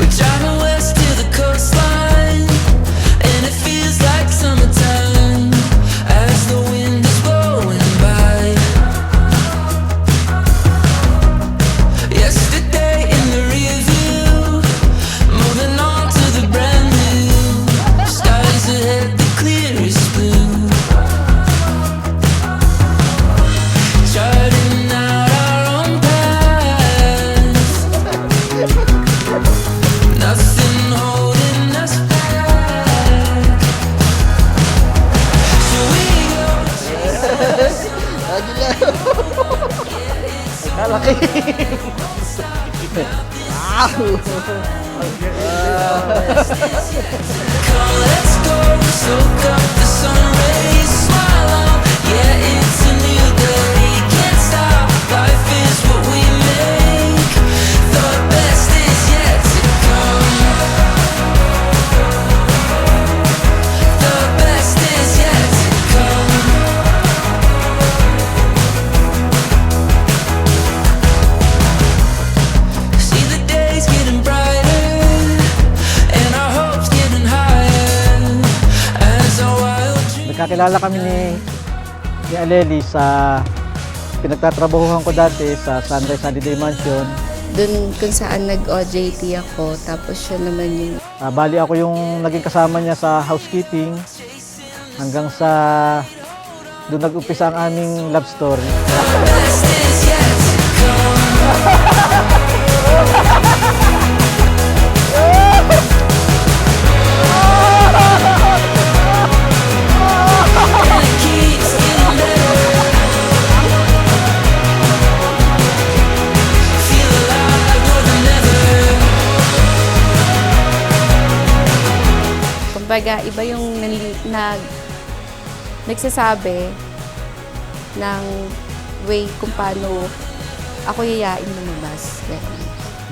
We're driving west to the coastline, and it feels like summertime as the wind is blowing by. Yesterday in the rear view, moving on to the brand new. Skies ahead, the clearest blue. Charting out our own paths, nothing holding us back. So we go Lagi lang. Kalaki. come, let's go. Soak up the sun rays, smile on. Yeah, it's a new day. Can't stop. Life is what we make. The best is yet to come. The best is yet to come. See the days getting brighter, and our hopes getting higher as our wild dreams. Nagkakilala kami ni Aleli sa pinagtatrabahuhan ko dati sa Sunrise Holiday Mansion. Doon kung saan nag-OJT ako, tapos siya naman yung Bali ako yung naging kasama niya sa housekeeping hanggang sa doon nag-umpisa ang aming love story. Best is yet to come. And it keeps getting better. Feel alive more than ever. kumbaga, iba yung nagsasabi ng way kung paano ako yayain lumabas. Ganun.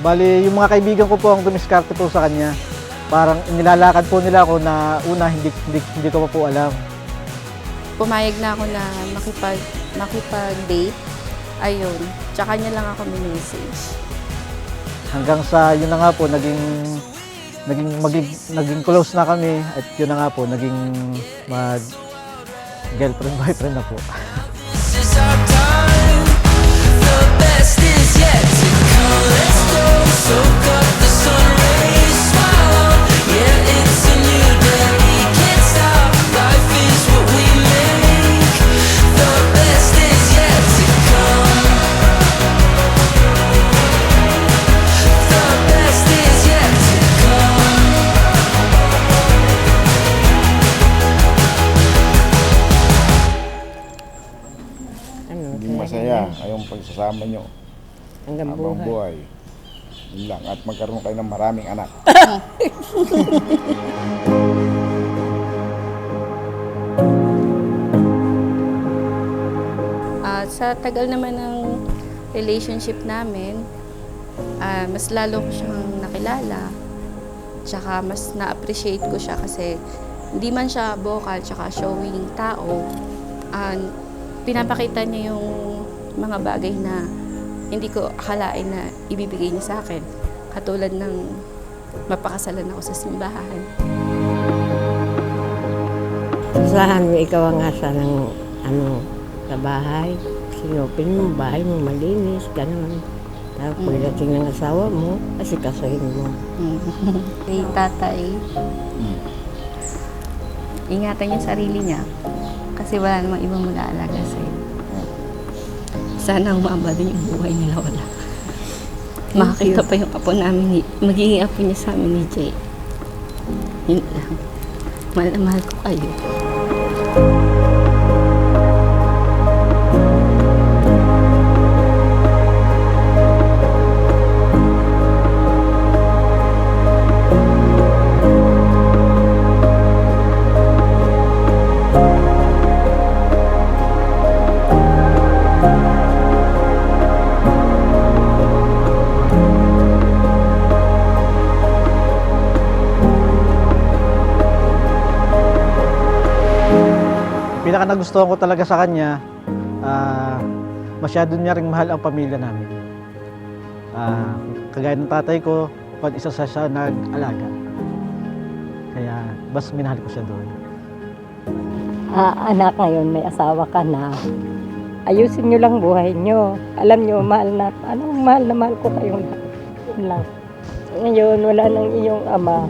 Bali yung mga kaibigan ko po ang dumiskarte po sa kanya. Parang inilalakad po nila ako na una hindi ko pa po alam. Pumayag na ako na makipag-date. Ayun. Tsaka niya lang ako message. Hanggang sa yun na nga po naging close na kami at yun na nga po naging mag girlfriend boyfriend na po. This is our time. The best is yet to come. Let's go. Soak up the sun rays, smile on. Yeah, it's a new day. Can't stop. Life is what we make. The best is yet to come. The best is yet to come. Maging masaya ngayong pagsasama nyo. Hanggang Habang buhay. buhay. Yun lang. At magkaroon kayo ng maraming anak. Sa tagal naman ng relationship namin, mas lalo ko siyang nakilala. Tsaka mas na-appreciate ko siya kasi hindi man siya vocal tsaka showing tao. Pinapakita niya yung mga bagay na hindi ko akalain na ibibigay niya sa akin. Katulad ng mapakasalan ako sa simbahan. Saan mo ikaw ang asa ng sa bahay. Sinupin mo, bahay mo malinis, gano'n. Tapos pagdating ng asawa mo, asikasuhin mo. Kay tatay, ingatan niya sarili niya kasi wala namang ibang mag-aalaga sa'yo. Sana umaba din yung buhay nila wala. Makakita pa yung apo namin, magiging apo niya sa amin ni Jay. Yun lang. Mahal na mahal ko kayo. Pinaka nagustuhan ko talaga sa kanya, masyado niya ring mahal ang pamilya namin. Kagaya ng tatay ko, isa siya nag-alaga. Kaya mas minahal ko siya doon. Anak, ngayon may asawa ka na. Ayusin nyo lang buhay nyo. Alam nyo, mahal na mahal ko kayong lahat. Yun lang. Ngayon, wala nang iyong ama.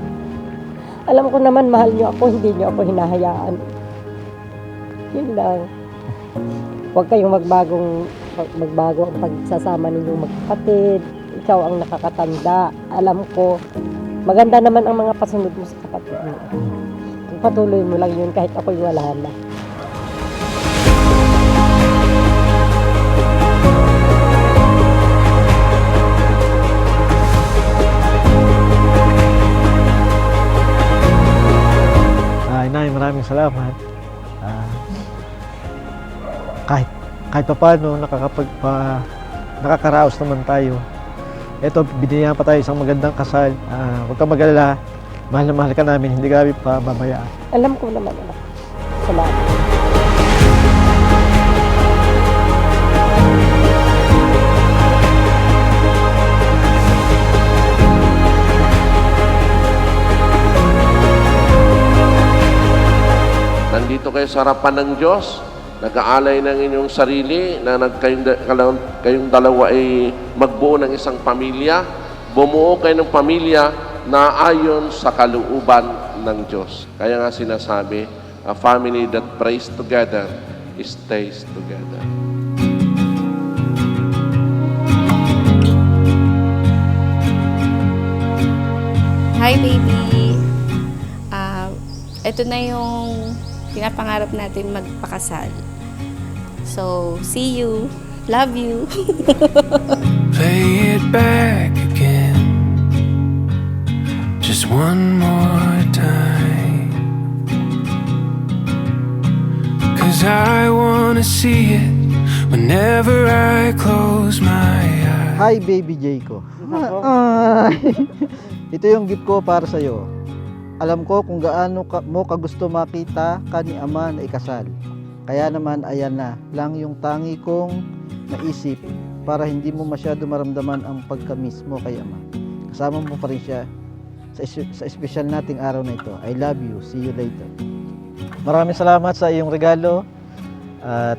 Alam ko naman, mahal nyo ako, hindi nyo ako hinahayaan. Yun lang. Huwag kayong magbago ang pagsasama ninyong magkapatid. Ikaw ang nakakatanda. Alam ko, maganda naman ang mga pasunod mo sa kapatid mo. Patuloy mo lang yun kahit ako'y wala na. Inay, maraming salamat. Kahit pa paano, nakakaraos naman tayo. Ito, binigyan pa tayo isang magandang kasal. Huwag kang mag-alala. Mahal na mahal ka namin, hindi kami pa babayaan. Alam ko naman, anak. Salamat. Nandito kayo sa harapan ng Diyos, nag-aalay ng inyong sarili, na kayong dalawa ay magbuo ng isang pamilya, bumuo kayo ng pamilya na ayon sa kalooban ng Diyos. Kaya nga sinasabi, a family that prays together stays together. Hi, baby! Ito na yung pinapangarap natin magpakasal. So, see you. Love you. Play it back again, just one more time, 'cause I wanna see it whenever I close my eyes. Hi, baby Jay ko. Ito yung gift ko para sa iyo. Alam ko kung gaano mo kagusto makita ka ni Ama na ikasal. Kaya naman ayan na lang yung tangi kong naisip para hindi mo masyado maramdaman ang pagka-miss mo kay Ama. Kasama mo pa rin siya sa espesyal nating araw na ito. I love you. See you later. Maraming salamat sa iyong regalo at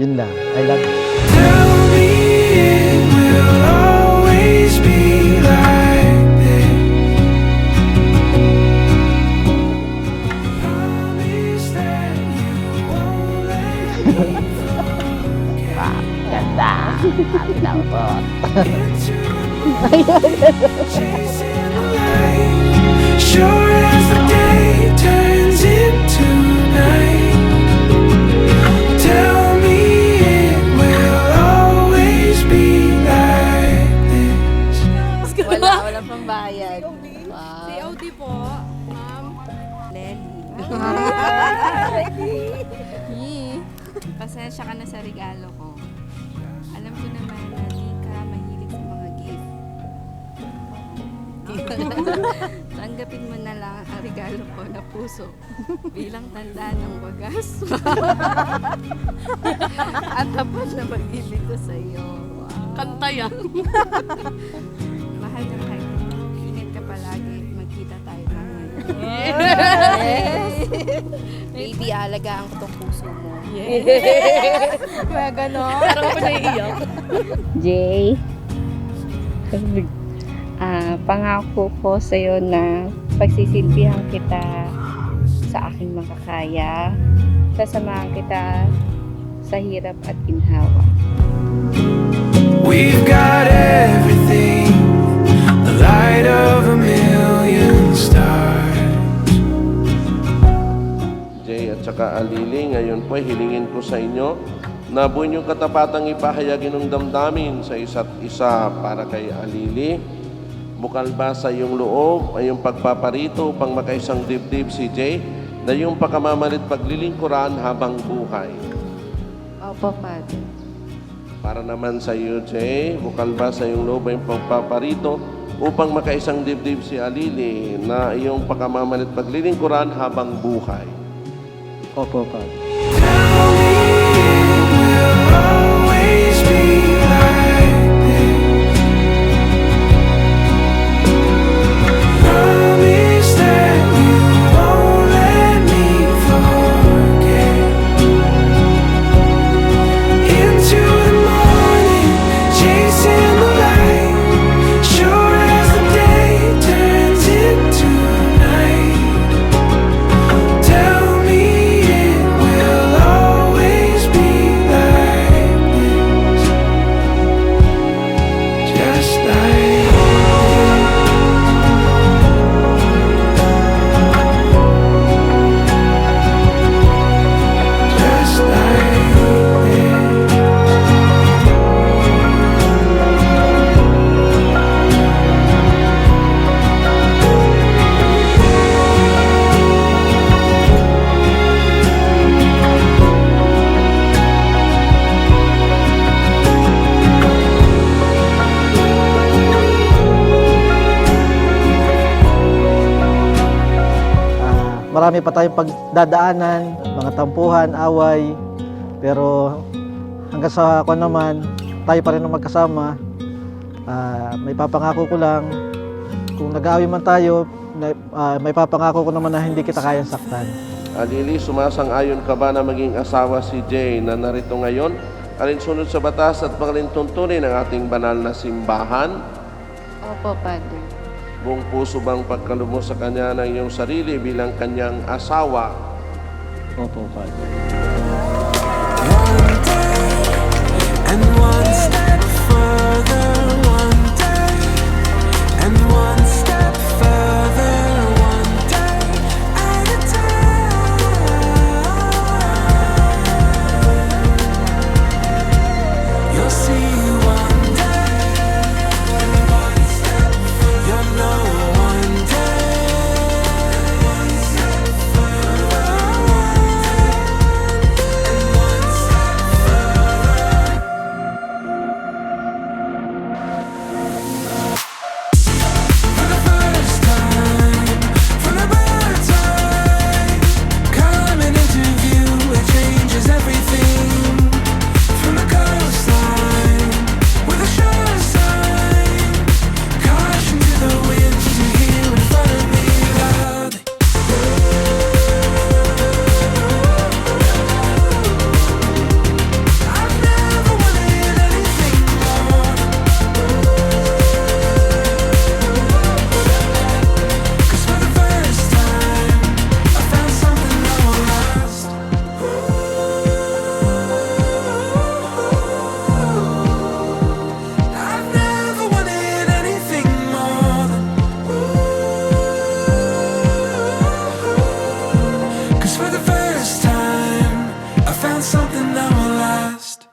yun lang. I love you. Tell me it will always be like this. Promise that you won't let me forget. Ganda. Ang lambot. Chasing the light, sure as the day turns into night. Tell me it will always be like this. Walang pambayad. Si Audi po, ma'am. Lenny. Pasensya ka na sa regalo ko. Alam ko naman na di ka mahilig sa mga gift. Tanggapin mo na lang ang regalo ko na puso bilang tanda ng wagas at tapos na pag-ibig ko sa iyo. Kanta yan. Mahal na kayo. Ingat ka palagi. Magkita tayo mamaya. Baby, alagaan ko tong puso mo. Kaya gano'n. Parang ako naiiyak. Jay. Pangako ko sa iyo na pagsisilbihan kita sa aking makakaya, sasamahan kita sa hirap at ginhawa. We've got everything, the light of a million stars. Jay at saka Alili, ngayon po hilingin ko sa inyo na buo niyong katapatang ipahayagin ng damdamin sa isa't isa para kay Alili. Bukal ba sa iyong loob ay yung pagpaparito upang makaisang dibdib si Jay na yung pagkamamalit paglilingkuran habang buhay? Opo, Father. Para naman sa iyo, Jay, bukal ba sa iyong loob ay yung pagpaparito upang makaisang dibdib si Alili na iyong pagkamamalit paglilingkuran habang buhay? Opo, Father. Tell me it will always be like this. marami pa tayong pagdadaanan, mga tampuhan, away. Pero hanggang sa ako naman, tayo pa rin ang magkasama. May papangako ko lang, kung nag-aaway man tayo, may papangako ko naman na hindi kita kayang saktan. Lily, sumasang-ayon ka ba na maging asawa si Jay na narito ngayon? Alinsunod sa batas at pangalintuntunin ng ating banal na simbahan? Opo, Padre. Buong puso bang pagkalubos sa kanya ng iyong sarili bilang kanyang asawa? Opo, Padre. And one step further, one day. And one step further, one day at a time. You'll see one day. One step further. You'll know one day. One step further, one day. And one step further. For the first time, from the bird's eye, coming into view, it changes everything. From the coastline, with a sure sign, caution to the wind to hear in front of me loud. I've never wanted anything more. 'Cause for the first time, I found something that will last. I've never wanted anything more than. 'Cause for the first time, I found something that will last.